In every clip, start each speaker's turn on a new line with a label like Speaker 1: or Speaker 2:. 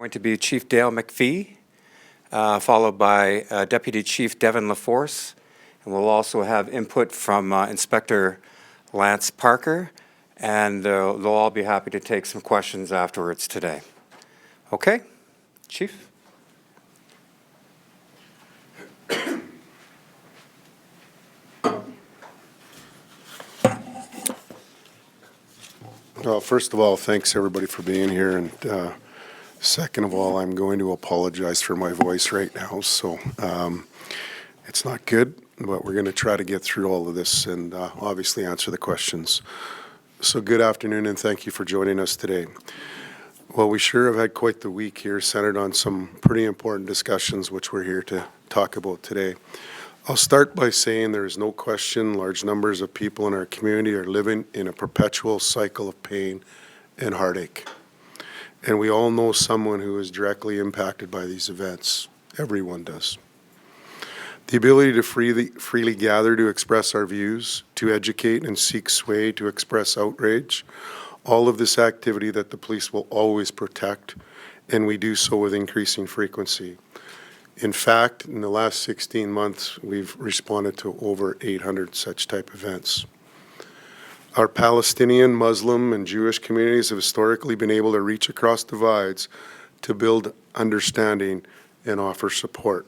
Speaker 1: Going to be Chief Dale McPhee, followed by Deputy Chief Devin LaForce, and we'll also have input from Inspector Lance Parker, and they'll all be happy to take some questions afterwards today. Okay, Chief?
Speaker 2: Well, first of all, thanks everybody for being here, and second of all, I'm going to apologize for my voice right now. So it's not good, but we're going to try to get through all of this and obviously answer the questions. So good afternoon, and thank you for joining us today. Well, we sure have had quite the week here, centered on some pretty important discussions, which we're here to talk about today. I'll start by saying there is no question large numbers of people in our community are living in a perpetual cycle of pain and heartache. And we all know someone who is directly impacted by these events. Everyone does. The ability to freely gather to express our views, to educate and seek sway, to express outrage, all of this activity that the police will always protect, and we do so with increasing frequency. In fact, in the last 16 months, we've responded to over 800 such type events. Our Palestinian, Muslim, and Jewish communities have historically been able to reach across divides to build understanding and offer support.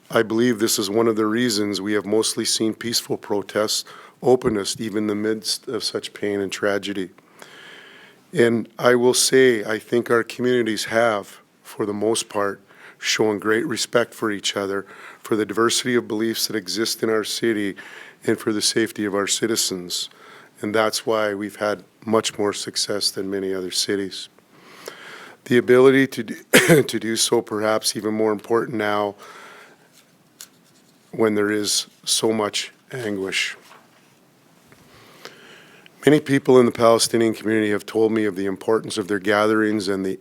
Speaker 2: I believe this is one of the reasons we have mostly seen peaceful protests openness even in the midst of such pain and tragedy. And I will say, I think our communities have, for the most part, shown great respect for each other, for the diversity of beliefs that exist in our city, and for the safety of our citizens. And that's why we've had much more success than many other cities. The ability to do so perhaps even more important now when there is so much anguish. Many people in the Palestinian community have told me of the importance of their gatherings and the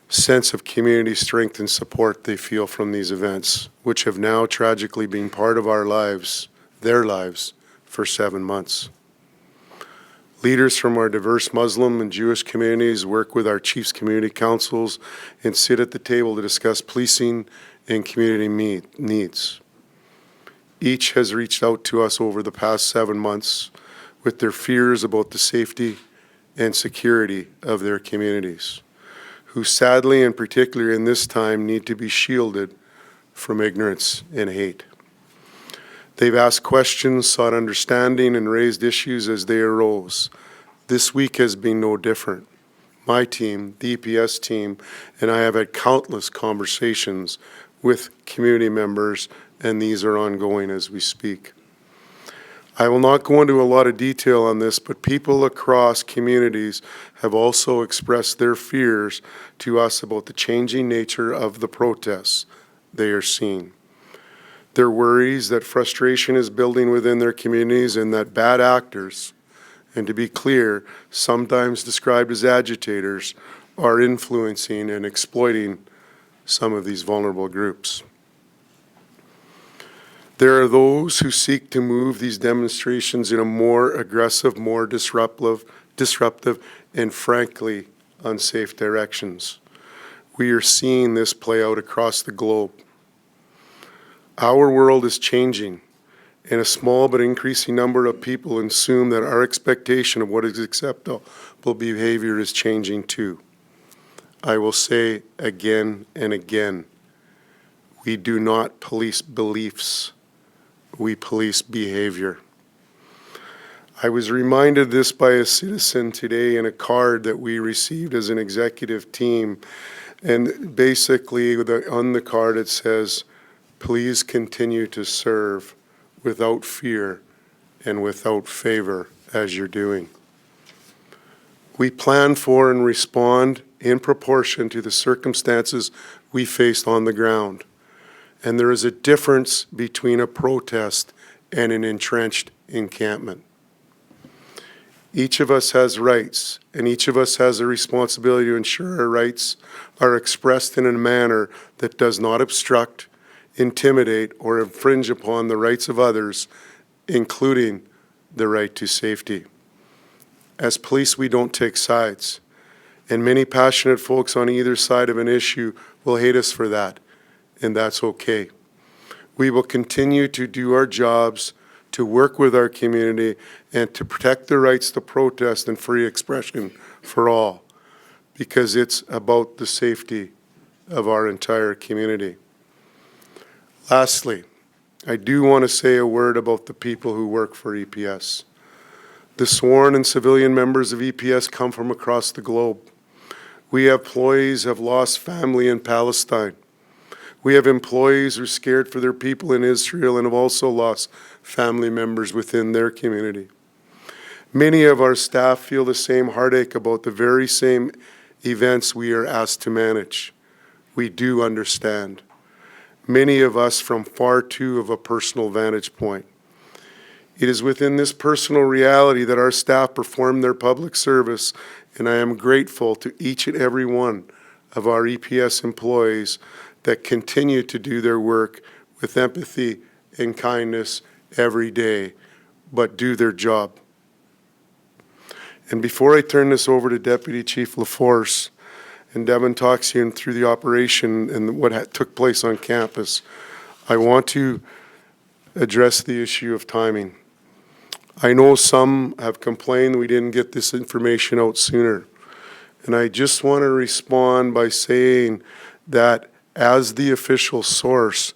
Speaker 2: sense of community strength and support they feel from these events, which have now tragically been part of our lives, their lives, for 7 months. Leaders from our diverse Muslim and Jewish communities work with our chiefs' community councils and sit at the table to discuss policing and community needs. Each has reached out to us over the past 7 months with their fears about the safety and security of their communities, who sadly and particularly in this time need to be shielded from ignorance and hate. They've asked questions, sought understanding, and raised issues as they arose. This week has been no different. My team, the EPS team, and I have had countless conversations with community members, and these are ongoing as we speak. I will not go into a lot of detail on this, but people across communities have also expressed their fears to us about the changing nature of the protests they are seeing. Their worries that frustration is building within their communities and that bad actors, and to be clear, sometimes described as agitators, are influencing and exploiting some of these vulnerable groups. There are those who seek to move these demonstrations in a more aggressive, more disruptive, and frankly, unsafe directions. We are seeing this play out across the globe. Our world is changing, and a small but increasing number of people assume that our expectation of what is acceptable behavior is changing too. I will say again and again, we do not police beliefs, we police behavior. I was reminded this by a citizen today in a card that we received as an executive team, and basically on the card it says, "Please continue to serve without fear and without favor as you're doing." We plan for and respond in proportion to the circumstances we faced on the ground. And there is a difference between a protest and an entrenched encampment. Each of us has rights, and each of us has a responsibility to ensure our rights are expressed in a manner that does not obstruct, intimidate, or infringe upon the rights of others, including the right to safety. As police, we don't take sides. And many passionate folks on either side of an issue will hate us for that, and that's okay. We will continue to do our jobs, to work with our community, and to protect the rights to protest and free expression for all, because it's about the safety of our entire community. Lastly, I do want to say a word about the people who work for EPS. The sworn and civilian members of EPS come from across the globe. We have employees who have lost family in Palestine. We have employees who are scared for their people in Israel and have also lost family members within their community. Many of our staff feel the same heartache about the very same events we are asked to manage. We do understand. Many of us from far too of a personal vantage point. It is within this personal reality that our staff perform their public service, and I am grateful to each and every one of our EPS employees that continue to do their work with empathy and kindness every day, but do their job. And before I turn this over to Deputy Chief LaForce, and Devin talks you through the operation and what took place on campus, I want to address the issue of timing. I know some have complained we didn't get this information out sooner. And I just want to respond by saying that as the official source,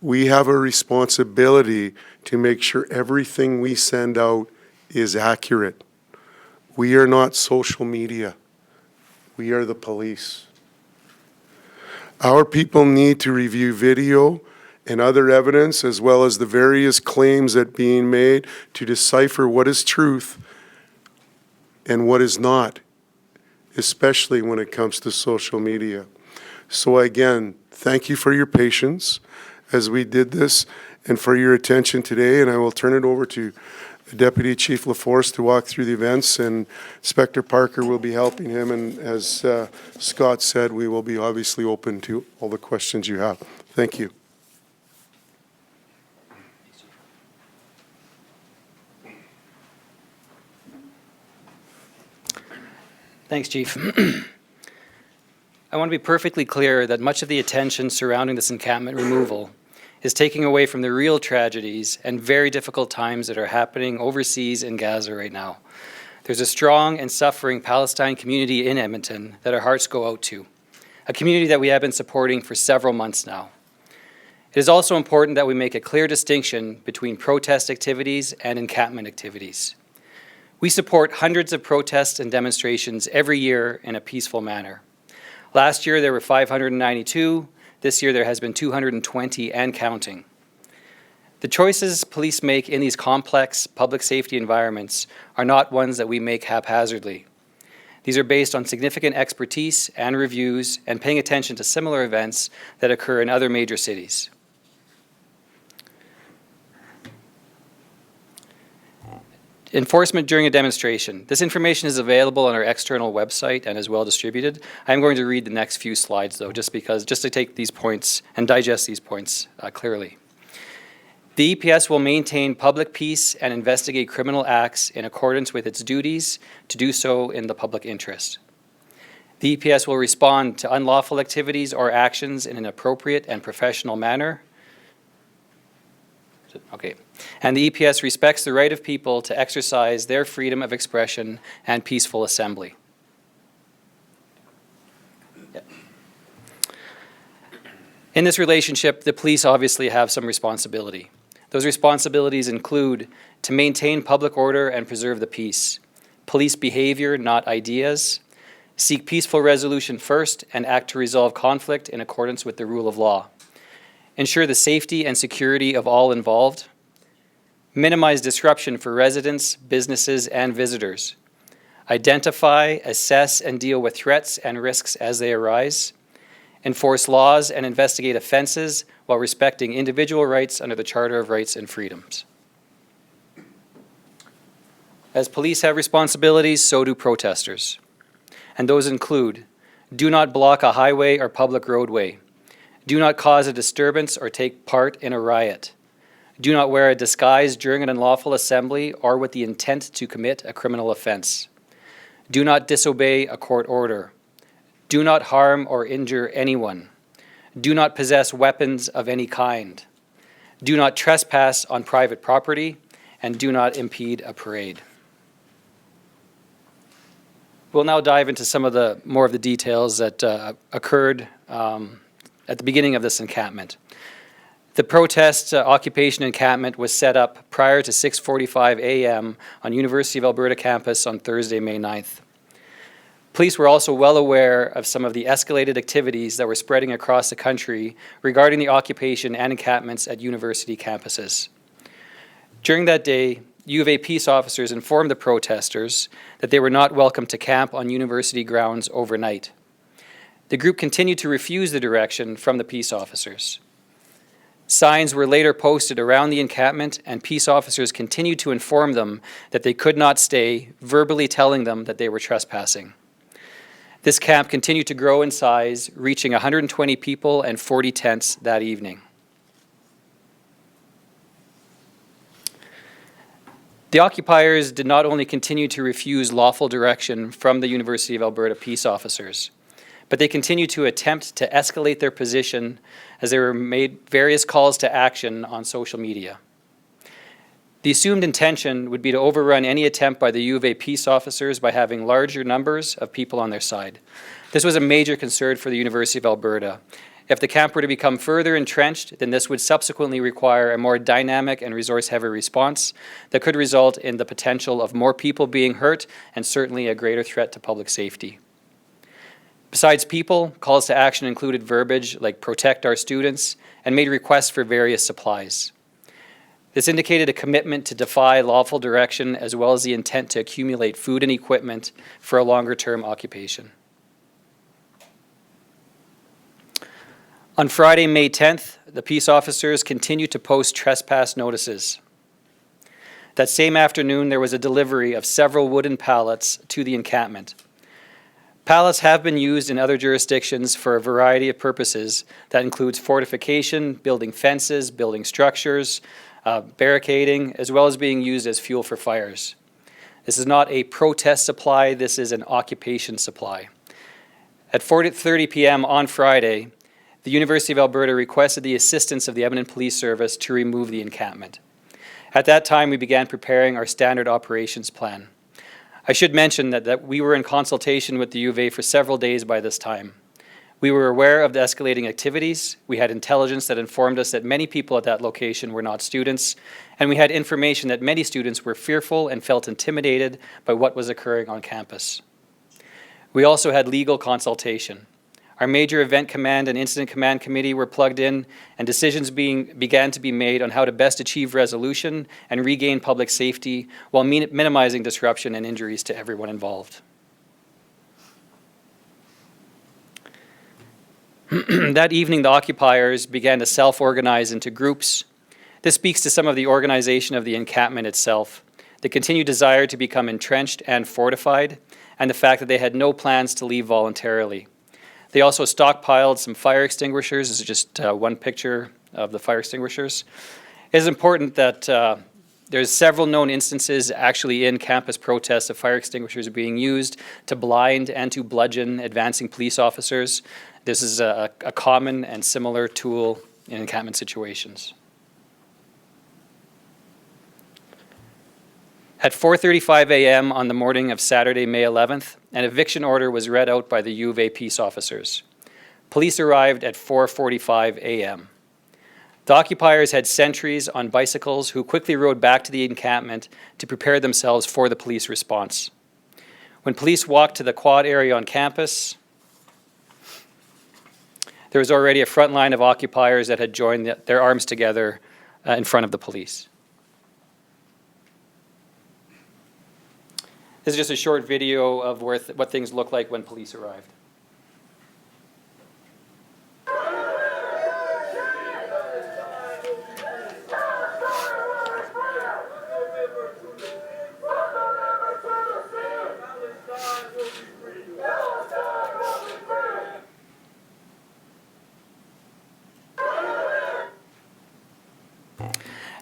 Speaker 2: we have a responsibility to make sure everything we send out is accurate. We are not social media. We are the police. Our people need to review video and other evidence, as well as the various claims that are being made, to decipher what is truth and what is not, especially when it comes to social media. So again, thank you for your patience as we did this and for your attention today, and I will turn it over to Deputy Chief LaForce to walk through the events, and Inspector Parker will be helping him, and as Scott said, we will be obviously open to all the questions you have. Thank you.
Speaker 3: Thanks, Chief. I want to be perfectly clear that much of the attention surrounding this encampment removal is taking away from the real tragedies and very difficult times that are happening overseas in Gaza right now. There's a strong and suffering Palestine community in Edmonton that our hearts go out to, a community that we have been supporting for several months now. It is also important that we make a clear distinction between protest activities and encampment activities. We support hundreds of protests and demonstrations every year in a peaceful manner. Last year there were 592. This year there has been 220 and counting. The choices police make in these complex public safety environments are not ones that we make haphazardly. These are based on significant expertise and reviews and paying attention to similar events that occur in other major cities. Enforcement during a demonstration. This information is available on our external website and is well distributed. I'm going to read the next few slides though, just to take these points and digest these points clearly. The EPS will maintain public peace and investigate criminal acts in accordance with its duties to do so in the public interest. The EPS will respond to unlawful activities or actions in an appropriate and professional manner. Okay. And the EPS respects the right of people to exercise their freedom of expression and peaceful assembly. Yeah. In this relationship, the police obviously have some responsibility. Those responsibilities include to maintain public order and preserve the peace, police behavior, not ideas, seek peaceful resolution first and act to resolve conflict in accordance with the rule of law, ensure the safety and security of all involved, minimize disruption for residents, businesses, and visitors, identify, assess, and deal with threats and risks as they arise, enforce laws and investigate offenses while respecting individual rights under the Charter of Rights and Freedoms. As police have responsibilities, so do protesters. And those include, do not block a highway or public roadway. Do not cause a disturbance or take part in a riot. Do not wear a disguise during an unlawful assembly or with the intent to commit a criminal offense. Do not disobey a court order. Do not harm or injure anyone. Do not possess weapons of any kind. Do not trespass on private property, and do not impede a parade. We'll now dive into some of the more of the details that occurred at the beginning of this encampment. The protest occupation encampment was set up prior to 6:45 a.m. on University of Alberta campus on Thursday, May 9th. Police were also well aware of some of the escalated activities that were spreading across the country regarding the occupation and encampments at university campuses. During that day, U of A peace officers informed the protesters that they were not welcome to camp on university grounds overnight. The group continued to refuse the direction from the peace officers. Signs were later posted around the encampment, and peace officers continued to inform them that they could not stay, verbally telling them that they were trespassing. This camp continued to grow in size, reaching 120 people and 40 tents that evening. The occupiers did not only continue to refuse lawful direction from the University of Alberta peace officers, but they continued to attempt to escalate their position as they were made various calls to action on social media. The assumed intention would be to overrun any attempt by the U of A peace officers by having larger numbers of people on their side. This was a major concern for the University of Alberta. If the camp were to become further entrenched, then this would subsequently require a more dynamic and resource-heavy response that could result in the potential of more people being hurt and certainly a greater threat to public safety. Besides people, calls to action included verbiage like protect our students and made requests for various supplies. This indicated a commitment to defy lawful direction as well as the intent to accumulate food and equipment for a longer-term occupation. On Friday, May 10th, the peace officers continued to post trespass notices. That same afternoon, there was a delivery of several wooden pallets to the encampment. Pallets have been used in other jurisdictions for a variety of purposes. That includes fortification, building fences, building structures, barricading, as well as being used as fuel for fires. This is not a protest supply, this is an occupation supply. At 4:30 p.m. on Friday, the University of Alberta requested the assistance of the Edmonton Police Service to remove the encampment. At that time, we began preparing our standard operations plan. I should mention that we were in consultation with the U of A for several days by this time. We were aware of the escalating activities, we had intelligence that informed us that many people at that location were not students, and we had information that many students were fearful and felt intimidated by what was occurring on campus. We also had legal consultation. Our major event command and incident command committee were plugged in, and decisions began to be made on how to best achieve resolution and regain public safety while minimizing disruption and injuries to everyone involved. That evening, the occupiers began to self-organize into groups. This speaks to some of the organization of the encampment itself, the continued desire to become entrenched and fortified, and the fact that they had no plans to leave voluntarily. They also stockpiled some fire extinguishers. This is just one picture of the fire extinguishers. It is important that there's several known instances actually in campus protests of fire extinguishers being used to blind and to bludgeon advancing police officers. This is a common and similar tool in encampment situations. At 4:35 a.m. on the morning of Saturday, May 11th, an eviction order was read out by the U of A peace officers. Police arrived at 4:45 a.m. The occupiers had sentries on bicycles who quickly rode back to the encampment to prepare themselves for the police response. When police walked to the quad area on campus, there was already a front line of occupiers that had joined their arms together in front of the police. This is just a short video of what things look like when police arrived.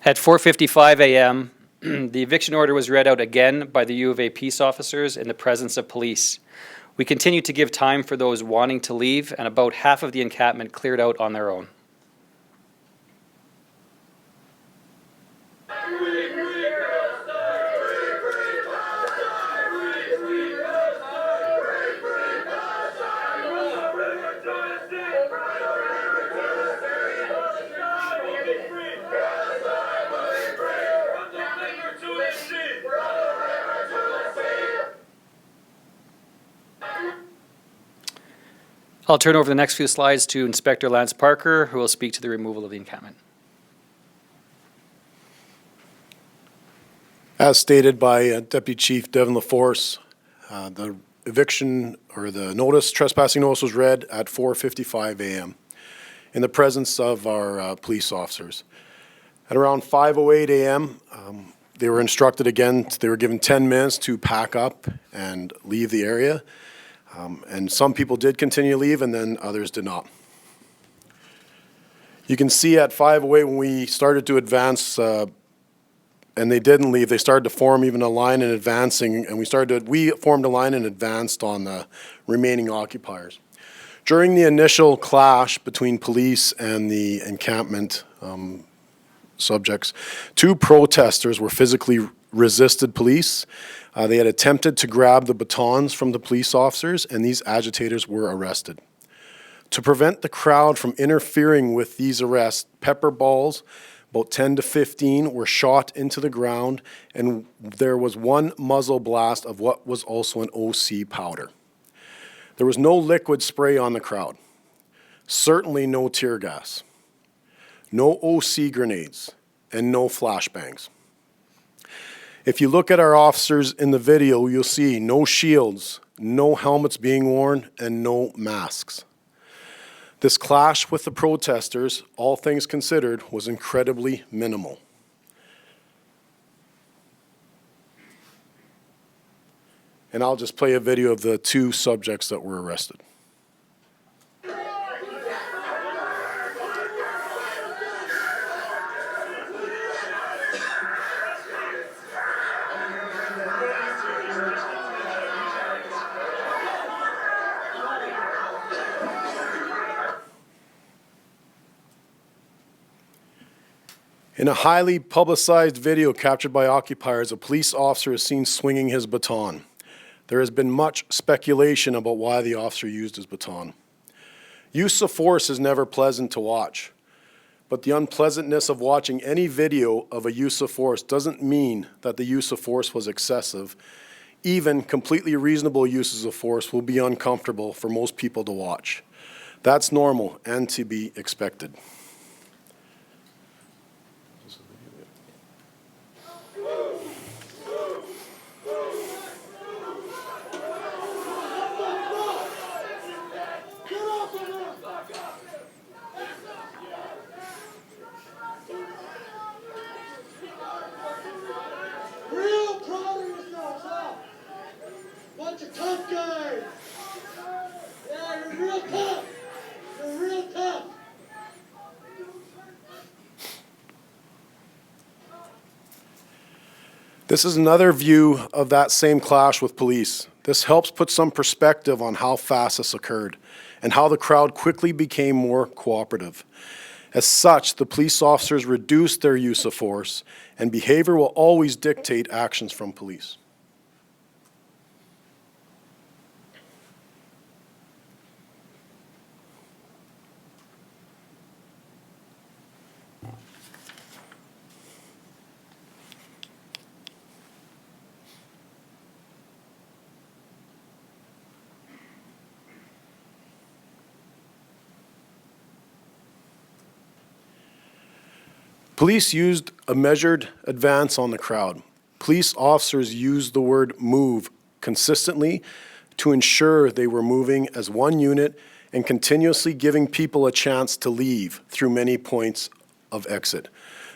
Speaker 3: At 4:55 a.m., The eviction order was read out again by the U of A peace officers in the presence of police. We continue to give time for those wanting to leave, and about half of the encampment cleared out on their own. I'll turn over the next few slides to Inspector Lance Parker, who will speak to the removal of the encampment.
Speaker 4: As stated by Deputy Chief Devin LaForce, the eviction or the notice, trespassing notice was read at 4:55 a.m. in the presence of our police officers. At around 5:08 a.m., they were instructed again, they were given 10 minutes to pack up and leave the area. And some people did continue to leave, and then others did not. You can see at 5:08 when we started to advance, and they didn't leave, they started to form even a line in advancing, and we formed a line and advanced on the remaining occupiers. During the initial clash between police and the encampment subjects, 2 protesters were physically resisted police. They had attempted to grab the batons from the police officers, and these agitators were arrested. To prevent the crowd from interfering with these arrests, pepper balls, about 10 to 15, were shot into the ground, and there was 1 muzzle blast of what was also an OC powder. There was no liquid spray on the crowd, certainly no tear gas, no OC grenades, and no flashbangs. If you look at our officers in the video, you'll see no shields, no helmets being worn, and no masks. This clash with the protesters, all things considered, was incredibly minimal. And I'll just play a video of the 2 subjects that were arrested. In a highly publicized video captured by occupiers, a police officer is seen swinging his baton. There has been much speculation about why the officer used his baton. Use of force is never pleasant to watch, but the unpleasantness of watching any video of a use of force doesn't mean that the use of force was excessive. Even completely reasonable uses of force will be uncomfortable for most people to watch. That's normal and to be expected.
Speaker 5: Tough guys! Yeah, you're real tough! You're real tough!
Speaker 4: This is another view of that same clash with police. This helps put some perspective on how fast this occurred and how the crowd quickly became more cooperative. As such, the police officers reduced their use of force, and behavior will always dictate actions from police. Police used a measured advance on the crowd. Police officers used the word move consistently to ensure they were moving as one unit and continuously giving people a chance to leave through many points of exit.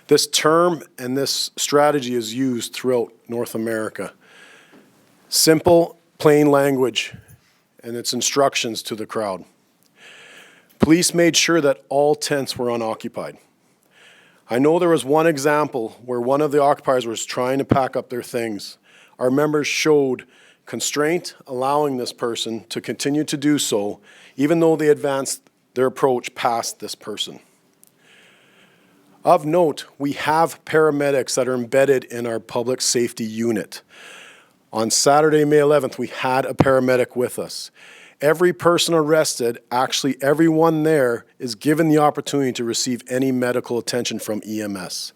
Speaker 4: This term and this strategy is used throughout North America. Simple, plain language and its instructions to the crowd. Police made sure that all tents were unoccupied. I know there was one example where one of the occupiers was trying to pack up their things. Our members showed constraint, allowing this person to continue to do so, even though they advanced their approach past this person. Of note, we have paramedics that are embedded in our public safety unit. On Saturday, May 11th, we had a paramedic with us. Every person arrested, actually everyone there, is given the opportunity to receive any medical attention from EMS.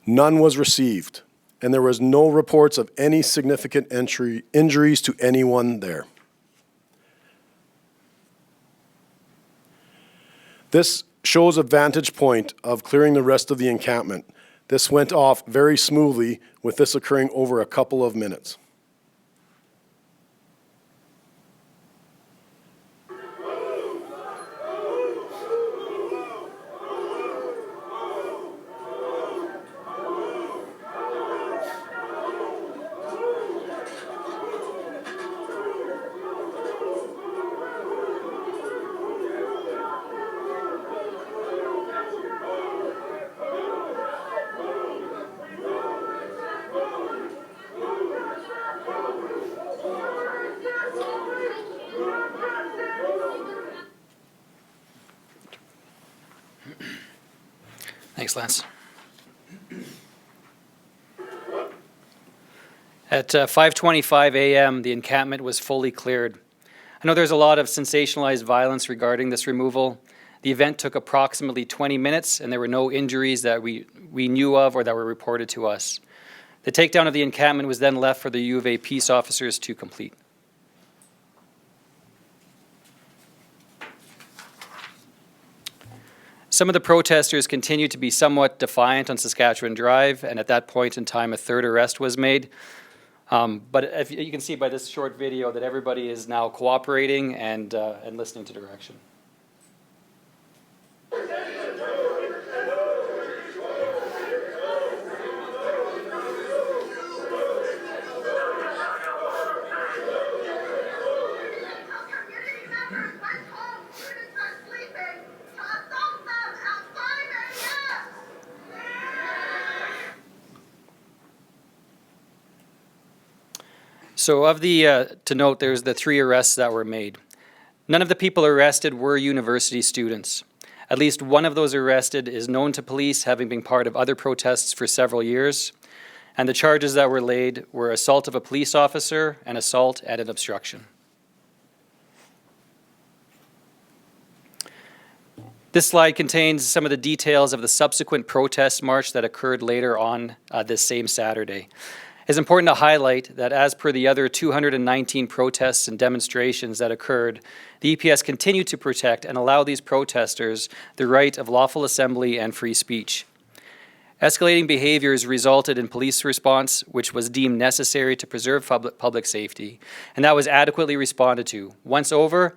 Speaker 4: None was received, and there was no reports of any significant injuries to anyone there. This shows a vantage point of clearing the rest of the encampment. This went off very smoothly, with this occurring over a couple of minutes.
Speaker 3: Thanks, Lance. At 5:25 a.m., the encampment was fully cleared. I know there's a lot of sensationalized violence regarding this removal. The event took approximately 20 minutes, and there were no injuries that we knew of or that were reported to us. The takedown of the encampment was then left for the U of A peace officers to complete. Some of the protesters continued to be somewhat defiant on Saskatchewan Drive, and at that point in time, a third arrest was made. But if you can see by this short video that everybody is now cooperating and listening to direction. So to note, there's the 3 arrests that were made. None of the people arrested were university students. At least one of those arrested is known to police, having been part of other protests for several years. And the charges that were laid were assault of a police officer and assault and an obstruction. This slide contains some of the details of the subsequent protest march that occurred later on this same Saturday. It's important to highlight that as per the other 219 protests and demonstrations that occurred, the EPS continued to protect and allow these protesters the right of lawful assembly and free speech. Escalating behaviors resulted in police response, which was deemed necessary to preserve public safety, and that was adequately responded to. Once over,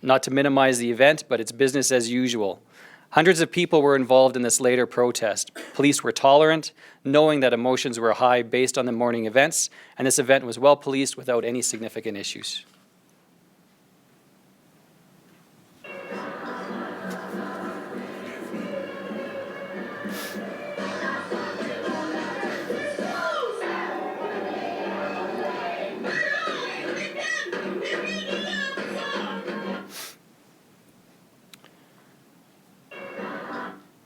Speaker 3: not to minimize the event, but it's business as usual. Hundreds of people were involved in this later protest. Police were tolerant, knowing that emotions were high based on the morning events, and this event was well policed without any significant issues.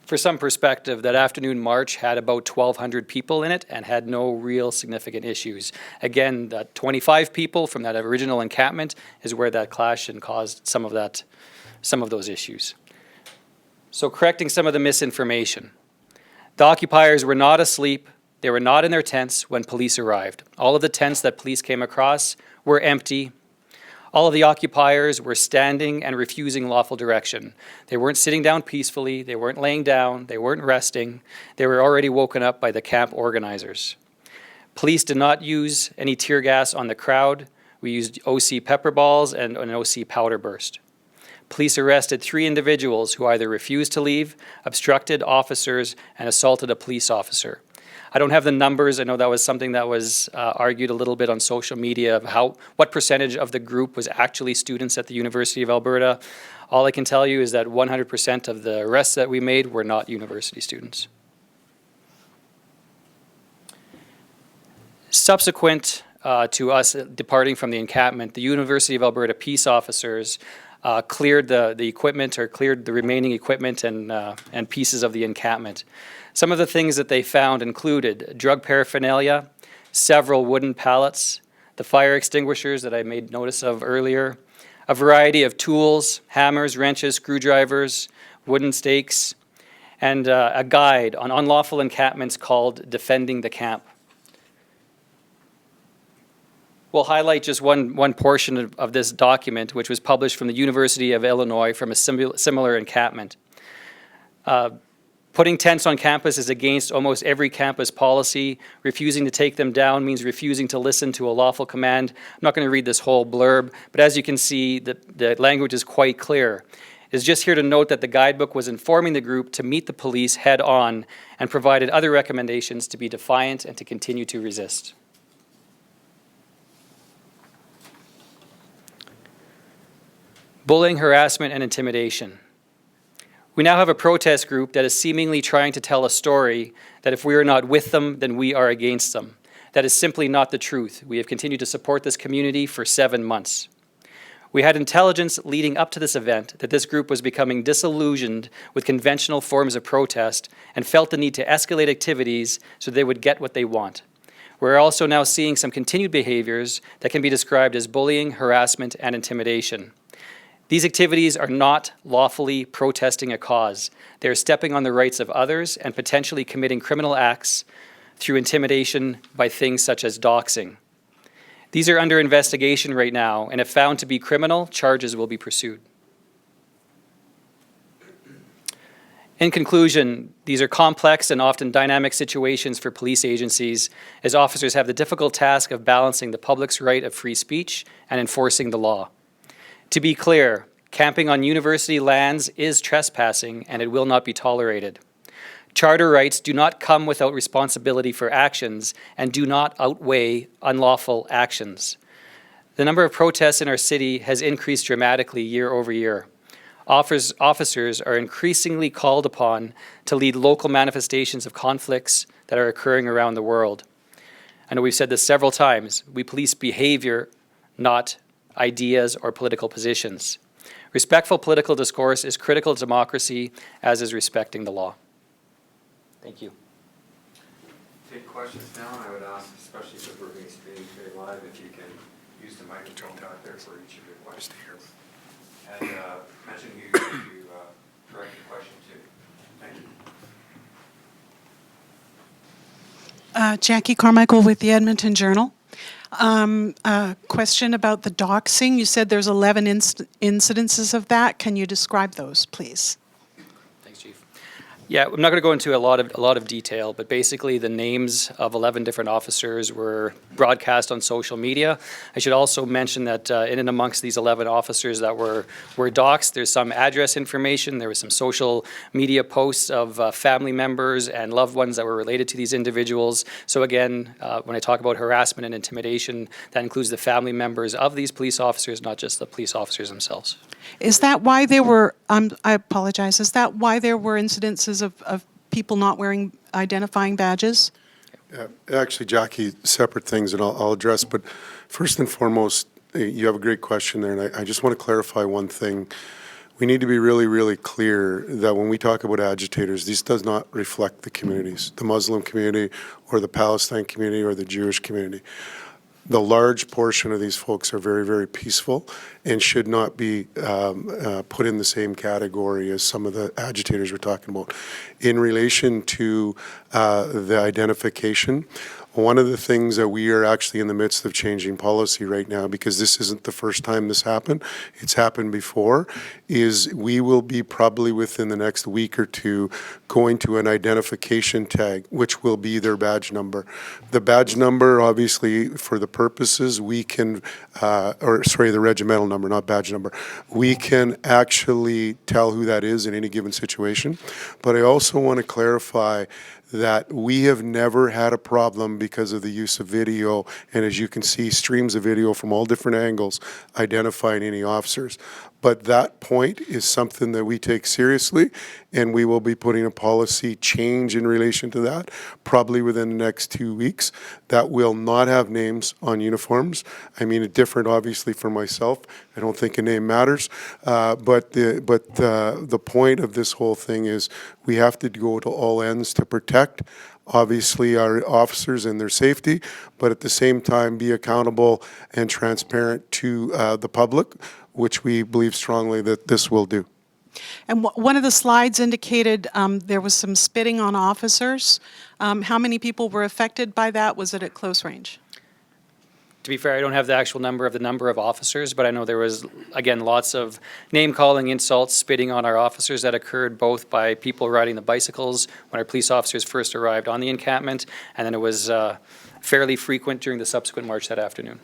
Speaker 3: For some perspective, that afternoon march had about 1,200 people in it and had no real significant issues. Again, that 25 people from that original encampment is where that clash and caused some of those issues. So correcting some of the misinformation. The occupiers were not asleep. They were not in their tents when police arrived. All of the tents that police came across were empty. All of the occupiers were standing and refusing lawful direction. They weren't sitting down peacefully, they weren't laying down, they weren't resting. They were already woken up by the camp organizers. Police did not use any tear gas on the crowd. We used OC pepper balls and an OC powder burst. Police arrested 3 individuals who either refused to leave, obstructed officers, and assaulted a police officer. I don't have the numbers. I know that was something that was argued a little bit on social media of what percentage of the group was actually students at the University of Alberta. All I can tell you is that 100% of the arrests that we made were not university students. Subsequent to us departing from the encampment, the University of Alberta peace officers cleared the equipment, or cleared the remaining equipment and pieces of the encampment. Some of the things that they found included drug paraphernalia, several wooden pallets, the fire extinguishers that I made notice of earlier, a variety of tools, hammers, wrenches, screwdrivers, wooden stakes, and a guide on unlawful encampments called Defending the Camp. We'll highlight just one portion of this document, which was published from the University of Illinois from a similar encampment. Putting tents on campus is against almost every campus policy. Refusing to take them down means refusing to listen to a lawful command. I'm not going to read this whole blurb, but as you can see, the language is quite clear. It's just here to note that the guidebook was informing the group to meet the police head on and provided other recommendations to be defiant and to continue to resist. Bullying, harassment, and intimidation. We now have a protest group that is seemingly trying to tell a story that if we are not with them, then we are against them. That is simply not the truth. We have continued to support this community for 7 months. We had intelligence leading up to this event that this group was becoming disillusioned with conventional forms of protest and felt the need to escalate activities so they would get what they want. We're also now seeing some continued behaviors that can be described as bullying, harassment, and intimidation. These activities are not lawfully protesting a cause. They are stepping on the rights of others and potentially committing criminal acts through intimidation by things such as doxing. These are under investigation right now, and if found to be criminal, charges will be pursued. In conclusion, these are complex and often dynamic situations for police agencies, as officers have the difficult task of balancing the public's right of free speech and enforcing the law. To be clear, camping on university lands is trespassing, and it will not be tolerated. Charter rights do not come without responsibility for actions and do not outweigh unlawful actions. The number of protests in our city has increased dramatically year over year. Officers are increasingly called upon to lead local manifestations of conflicts that are occurring around the world. I know we've said this several times. We police behavior, not ideas or political positions. Respectful political discourse is critical to democracy, as is respecting the law. Thank you.
Speaker 1: Take questions now, and I would ask, especially because we're being streamed today live, if you can use the microphone out there for each of your questions. And mention who you direct your question to. Thank you.
Speaker 6: Jackie Carmichael with the Edmonton Journal. A question about the doxing. You said there's 11 incidences of that. Can you describe those, please?
Speaker 3: Thanks, Chief. Yeah, I'm not going to go into a lot of detail, but basically the names of 11 different officers were broadcast on social media. I should also mention that in and amongst these 11 officers that were doxed, there's some address information. There was some social media posts of family members and loved ones that were related to these individuals. So again, when I talk about harassment and intimidation, that includes the family members of these police officers, not just the police officers themselves.
Speaker 6: Is that why there were, I apologize, is that why there were incidences of people not wearing identifying badges?
Speaker 2: Actually, Jackie, separate things that I'll address, but first and foremost, you have a great question there, and I just want to clarify one thing. We need to be really, really clear that when we talk about agitators, this does not reflect the communities, the Muslim community or the Palestine community or the Jewish community. The large portion of these folks are very, very peaceful and should not be put in the same category as some of the agitators we're talking about. In relation to the identification, one of the things that we are actually in the midst of changing policy right now, because this isn't the first time this happened, it's happened before, is we will be probably within the next week or two going to an identification tag, which will be their badge number. The badge number, obviously, for the purposes, we can, the regimental number, not badge number, we can actually tell who that is in any given situation. But I also want to clarify that we have never had a problem because of the use of video, and as you can see, streams of video from all different angles identifying any officers. But that point is something that we take seriously, and we will be putting a policy change in relation to that, probably within the next 2 weeks, that will not have names on uniforms. I mean, it's different, obviously, for myself. I don't think a name matters, but the point of this whole thing is we have to go to all ends to protect, obviously, our officers and their safety, but at the same time be accountable and transparent to the public, which we believe strongly that this will do.
Speaker 6: And one of the slides indicated there was some spitting on officers. How many people were affected by that? Was it at close range?
Speaker 3: To be fair, I don't have the actual number of officers, but I know there was, again, lots of name-calling, insults, spitting on our officers that occurred both by people riding the bicycles when our police officers first arrived on the encampment, and then it was fairly frequent during the subsequent march that afternoon.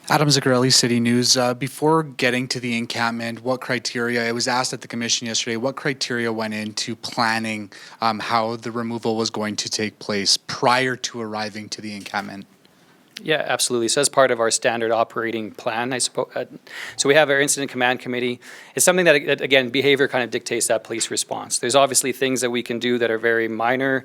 Speaker 7: Adam Zaccarelli, City News. Before getting to the encampment, what criteria, it was asked at the commission yesterday, what criteria went into planning how the removal was going to take place prior to arriving to the encampment?
Speaker 3: Yeah, absolutely. So as part of our standard operating plan, I suppose, so we have our incident command committee. It's something that, again, behavior kind of dictates that police response. There's obviously things that we can do that are very minor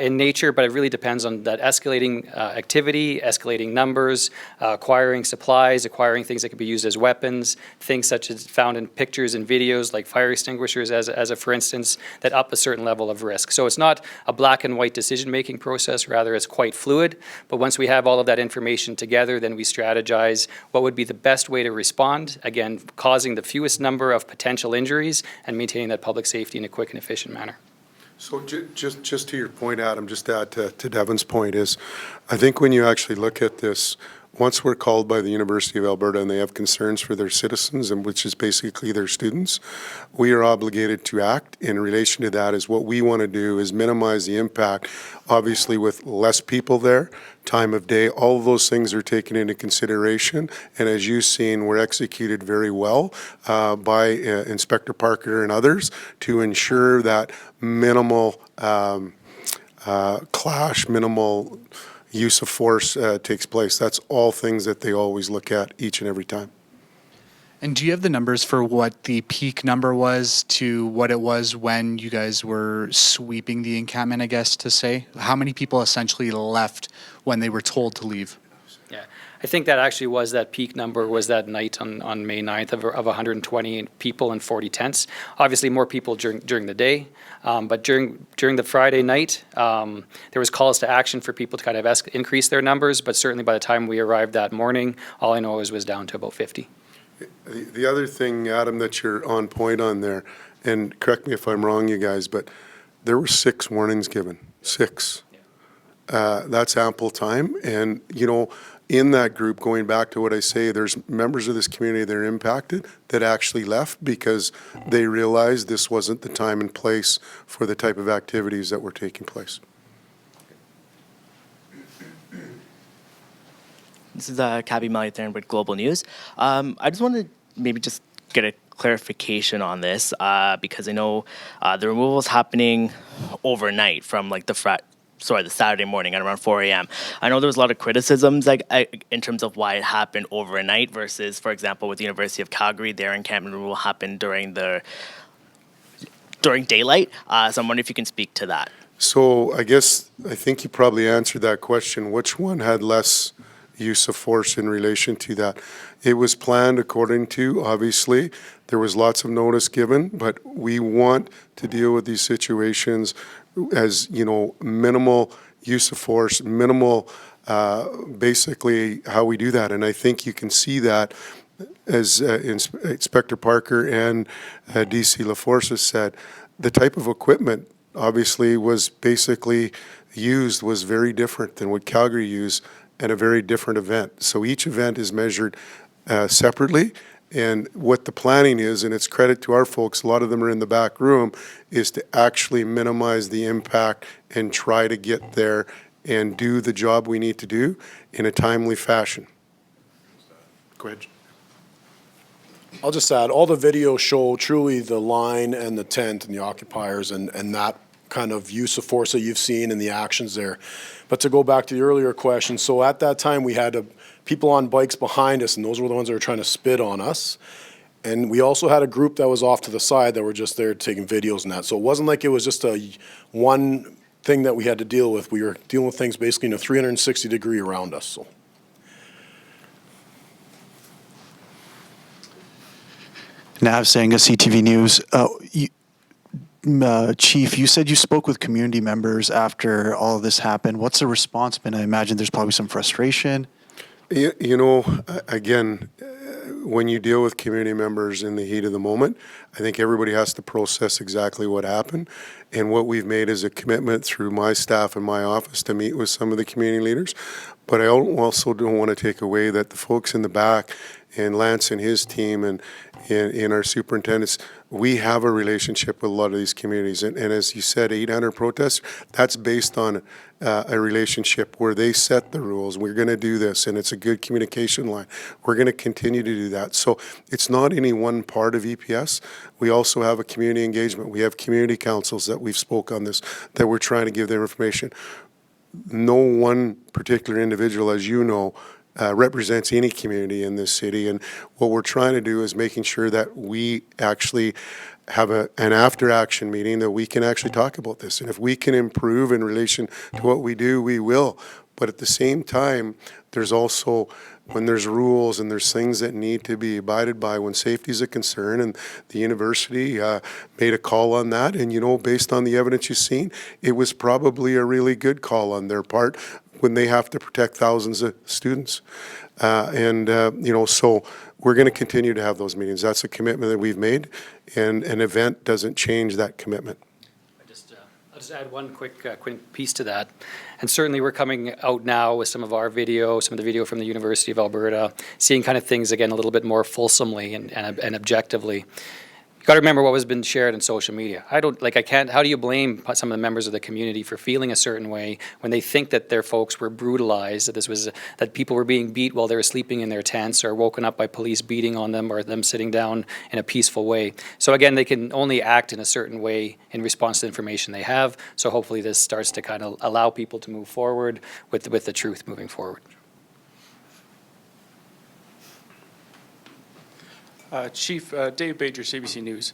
Speaker 3: in nature, but it really depends on that escalating activity, escalating numbers, acquiring supplies, acquiring things that could be used as weapons, things such as found in pictures and videos like fire extinguishers as a for instance, that up a certain level of risk. So it's not a black and white decision-making process, rather it's quite fluid, but once we have all of that information together, then we strategize what would be the best way to respond, again, causing the fewest number of potential injuries and maintaining that public safety in a quick and efficient manner.
Speaker 2: So just to your point, Adam, just to add to Devin's point is, I think when you actually look at this, once we're called by the University of Alberta and they have concerns for their citizens, and which is basically their students, we are obligated to act in relation to that. Is what we want to do is minimize the impact, obviously with less people there, time of day, all of those things are taken into consideration, and as you've seen, were executed very well by Inspector Parker and others to ensure that minimal clash, minimal use of force takes place. That's all things that they always look at each and every time.
Speaker 7: And do you have the numbers for what the peak number was to what it was when you guys were sweeping the encampment, I guess to say? How many people essentially left when they were told to leave?
Speaker 3: Yeah, I think that actually was that peak number was that night on May 9th of 120 people and 40 tents. Obviously more people during the day, but during the Friday night, there was calls to action for people to kind of increase their numbers, but certainly by the time we arrived that morning, all I know was down to about 50.
Speaker 2: The other thing, Adam, that you're on point on there, and correct me if I'm wrong, you guys, but there were 6 warnings given. 6. That's ample time. And, you know, in that group, going back to what I say, there's members of this community that are impacted that actually left because they realized this wasn't the time and place for the type of activities that were taking place.
Speaker 8: This is Cabby Malitharan with Global News. I just wanted to maybe just get a clarification on this because I know the removal is happening overnight from like the Saturday morning at around 4 a.m. I know there was a lot of criticisms in terms of why it happened overnight versus, for example, with the University of Calgary, their encampment removal happened during daylight. So I'm wondering if you can speak to that.
Speaker 2: So I think you probably answered that question. Which one had less use of force in relation to that? It was planned according to, obviously, there was lots of notice given, but we want to deal with these situations as, you know, minimal use of force, minimal, basically how we do that. And I think you can see that as Inspector Parker and DC LaForce has said, the type of equipment obviously was basically used was very different than what Calgary used, and a very different event. So each event is measured separately, and what the planning is, and it's credit to our folks, a lot of them are in the back room, is to actually minimize the impact and try to get there and do the job we need to do in a timely fashion. Go ahead.
Speaker 4: I'll just add, all the videos show truly the line and the tent and the occupiers and that kind of use of force that you've seen and the actions there. But to go back to the earlier question, so at that time, we had people on bikes behind us, and those were the ones that were trying to spit on us. And we also had a group that was off to the side that were just there taking videos and that. So it wasn't like it was just one thing that we had to deal with. We were dealing with things basically in a 360-degree around us, so.
Speaker 9: Nav Sanga, CTV News. Chief, you said you spoke with community members after all of this happened. What's the response been? I imagine there's probably some frustration.
Speaker 2: You know, again, when you deal with community members in the heat of the moment, I think everybody has to process exactly what happened. And what we've made is a commitment through my staff and my office to meet with some of the community leaders. But I also don't want to take away that the folks in the back and Lance and his team and our superintendents, we have a relationship with a lot of these communities. And as you said, 800 protests, that's based on a relationship where they set the rules. We're going to do this, and it's a good communication line. We're going to continue to do that. So it's not any one part of EPS. We also have a community engagement. We have community councils that we've spoke on this, that we're trying to give them information. No one particular individual, as you know, represents any community in this city. And what we're trying to do is making sure that we actually have an after-action meeting that we can actually talk about this. And if we can improve in relation to what we do, we will. But at the same time, there's also, when there's rules and there's things that need to be abided by when safety is a concern, and the university made a call on that. And, you know, based on the evidence you've seen, it was probably a really good call on their part when they have to protect thousands of students. You know, so we're going to continue to have those meetings. That's a commitment that we've made, and an event doesn't change that commitment.
Speaker 3: I'll just add one quick piece to that. And certainly we're coming out now with some of our video, some of the video from the University of Alberta, seeing kind of things, again, a little bit more fulsomely and objectively. Got to remember what was been shared in social media. how do you blame some of the members of the community for feeling a certain way when they think that their folks were brutalized, that people were being beat while they were sleeping in their tents, or woken up by police beating on them, or them sitting down in a peaceful way. So again, they can only act in a certain way in response to the information they have. So hopefully this starts to kind of allow people to move forward with the truth moving forward.
Speaker 10: Chief, Dave Bajer, CBC News.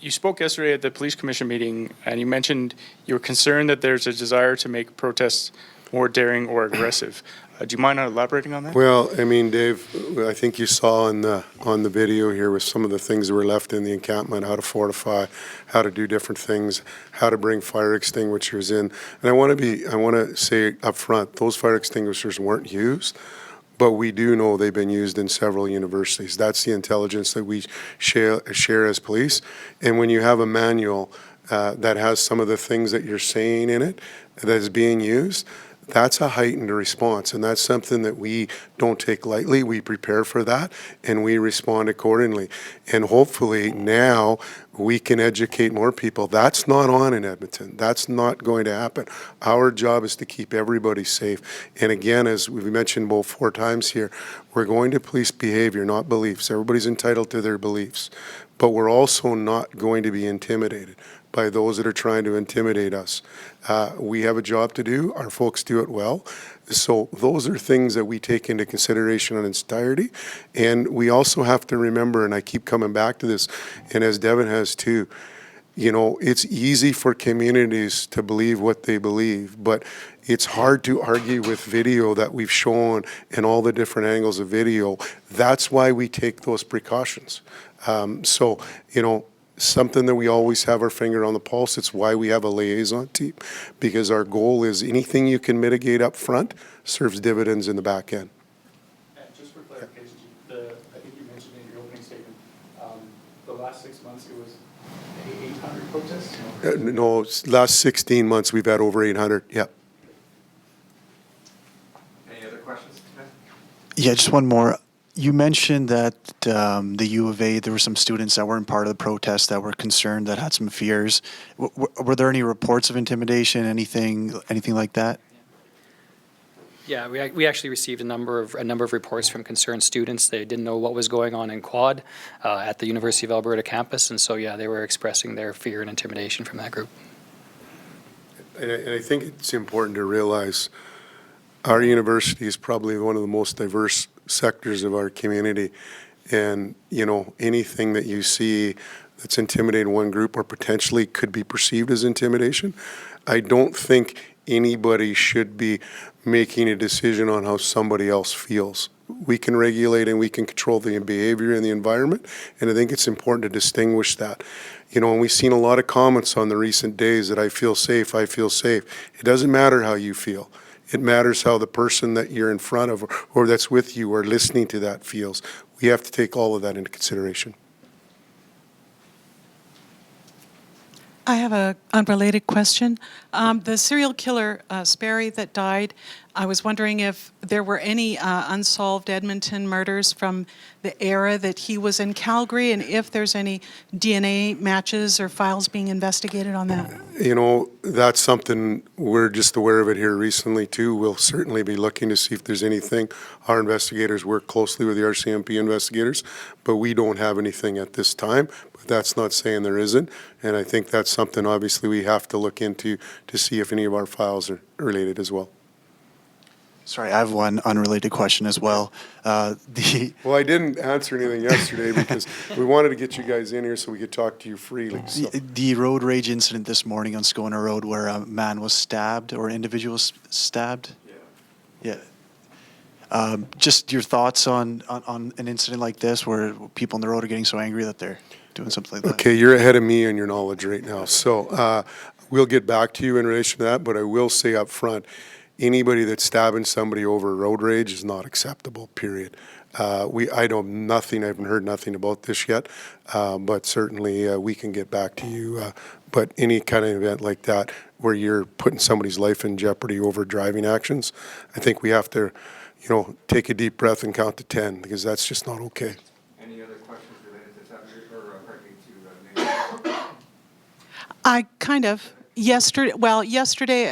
Speaker 10: You spoke yesterday at the Police Commission meeting, and you mentioned you were concerned that there's a desire to make protests more daring or aggressive. Do you mind elaborating on that?
Speaker 2: Well, I mean, Dave, I think you saw on the video here with some of the things that were left in the encampment, how to fortify, how to do different things, how to bring fire extinguishers in. And I want to say up front, those fire extinguishers weren't used, but we do know they've been used in several universities. That's the intelligence that we share as police. And when you have a manual that has some of the things that you're saying in it that is being used, that's a heightened response, and that's something that we don't take lightly. We prepare for that, and we respond accordingly. And hopefully now we can educate more people. That's not on in Edmonton. That's not going to happen. Our job is to keep everybody safe. And again, as we've mentioned about 4 times here, we're going to police behavior, not beliefs. Everybody's entitled to their beliefs. But we're also not going to be intimidated by those that are trying to intimidate us. We have a job to do. Our folks do it well. So those are things that we take into consideration in its entirety. And we also have to remember, and I keep coming back to this, and as Devin has too, you know, it's easy for communities to believe what they believe, but it's hard to argue with video that we've shown and all the different angles of video. That's why we take those precautions. So, you know, something that we always have our finger on the pulse. It's why we have a liaison team, because our goal is anything you can mitigate up front serves dividends in the back end.
Speaker 10: And just for clarification, I think you mentioned in your opening statement, the last 6 months it was 800 protests?
Speaker 2: No, last 16 months we've had over 800, yep.
Speaker 1: Any other questions?
Speaker 9: Yeah, just one more. You mentioned that the U of A, there were some students that weren't part of the protest that were concerned, that had some fears. Were there any reports of intimidation, anything like that?
Speaker 3: Yeah, we actually received a number of reports from concerned students. They didn't know what was going on in Quad at the University of Alberta campus, and so yeah, they were expressing their fear and intimidation from that group.
Speaker 2: And I think it's important to realize our university is probably one of the most diverse sectors of our community. And, you know, anything that you see that's intimidating one group or potentially could be perceived as intimidation, I don't think anybody should be making a decision on how somebody else feels. We can regulate and we can control the behavior and the environment, and I think it's important to distinguish that. You know, and we've seen a lot of comments on the recent days that I feel safe, I feel safe. It doesn't matter how you feel. It matters how the person that you're in front of or that's with you or listening to that feels. We have to take all of that into consideration.
Speaker 6: I have an unrelated question. The serial killer, Sperry, that died, I was wondering if there were any unsolved Edmonton murders from the era that he was in Calgary, and if there's any DNA matches or files being investigated on that.
Speaker 2: You know, that's something we're just aware of it here recently too. We'll certainly be looking to see if there's anything. Our investigators work closely with the RCMP investigators, but we don't have anything at this time. But that's not saying there isn't. And I think that's something obviously we have to look into to see if any of our files are related as well.
Speaker 9: Sorry, I have one unrelated question as well.
Speaker 2: Well, I didn't answer anything yesterday because we wanted to get you guys in here so we could talk to you freely. So.
Speaker 9: The road rage incident this morning on Scona Road where a man was stabbed or an individual was stabbed? Yeah. Just your thoughts on an incident like this where people on the road are getting so angry that they're doing something like that?
Speaker 2: Okay, you're ahead of me in your knowledge right now. So we'll get back to you in relation to that, but I will say up front, anybody that's stabbing somebody over road rage is not acceptable, period. I haven't heard nothing about this yet, but certainly we can get back to you. But any kind of event like that where you're putting somebody's life in jeopardy over driving actions, I think we have to, you know, take a deep breath and count to 10 because that's just not okay.
Speaker 1: Any other questions related to subject or pardon me, to
Speaker 6: I kind of, yesterday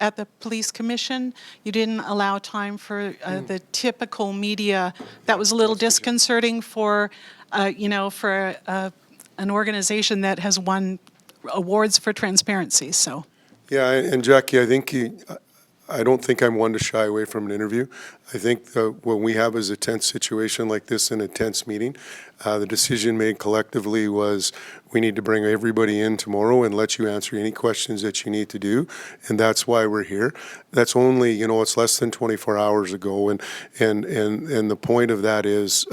Speaker 6: at the police commission, you didn't allow time for the typical media. That was a little disconcerting for, for an organization that has won awards for transparency, so.
Speaker 2: Yeah, and Jackie, I don't think I'm one to shy away from an interview. I think when we have a tense situation like this in a tense meeting, the decision made collectively was we need to bring everybody in tomorrow and let you answer any questions that you need to do, and that's why we're here. That's only, you know, it's less than 24 hours ago, and the point of that is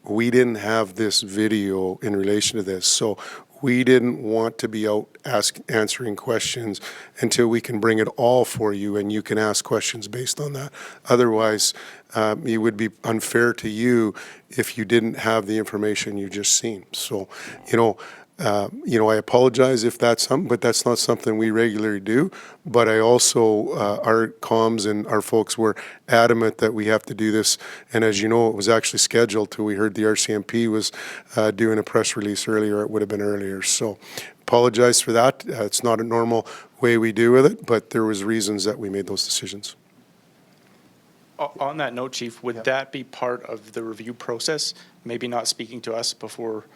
Speaker 2: we didn't have this video in relation to this, so we didn't want to be out answering questions until we can bring it all for you and you can ask questions based on that. Otherwise, it would be unfair to you if you didn't have the information you just seen. So, I apologize if that's something, but that's not something we regularly do. But I also, our comms and our folks were adamant that we have to do this. And as you know, it was actually scheduled till we heard the RCMP was doing a press release earlier. It would have been earlier. So apologize for that. It's not a normal way we do with it, but there was reasons that we made those decisions.
Speaker 10: On that note, Chief, would that be part of the review process? Maybe not speaking to us before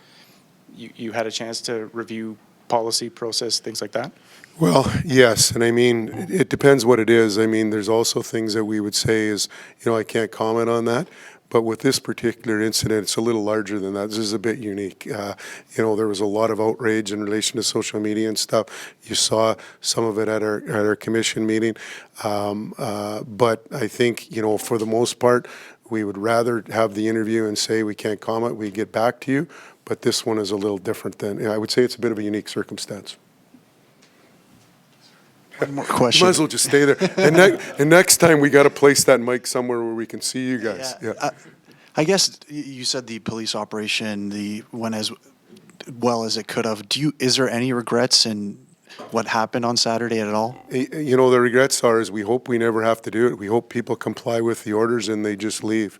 Speaker 10: you had a chance to review policy, process, things like that?
Speaker 2: Well, yes, and I mean, it depends what it is. I mean, there's also things that we would say is, I can't comment on that. But with this particular incident, it's a little larger than that. This is a bit unique. There was a lot of outrage in relation to social media and stuff. You saw some of it at our commission meeting. But I think, for the most part, we would rather have the interview and say we can't comment, we get back to you. But this one is a little different than, I would say it's a bit of a unique circumstance.
Speaker 9: One more question.
Speaker 2: You might as well just stay there. And next time we got to place that mic somewhere where we can see you guys. Yeah.
Speaker 9: I guess you said the police operation went as well as it could have. Is there any regrets in what happened on Saturday at all?
Speaker 2: The regrets is we hope we never have to do it. We hope people comply with the orders and they just leave.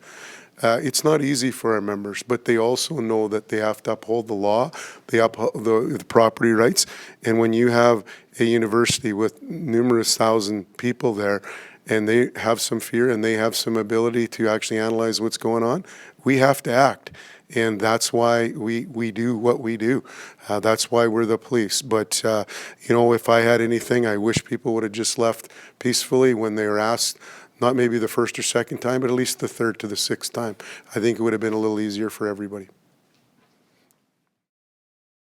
Speaker 2: It's not easy for our members, but they also know that they have to uphold the law, they uphold the property rights. And when you have a university with numerous thousand people there, and they have some fear and they have some ability to actually analyze what's going on, we have to act. And that's why we do what we do. That's why we're the police. But, if I had anything, I wish people would have just left peacefully when they were asked, not maybe the first or second time, but at least the third to the sixth time. I think it would have been a little easier for everybody.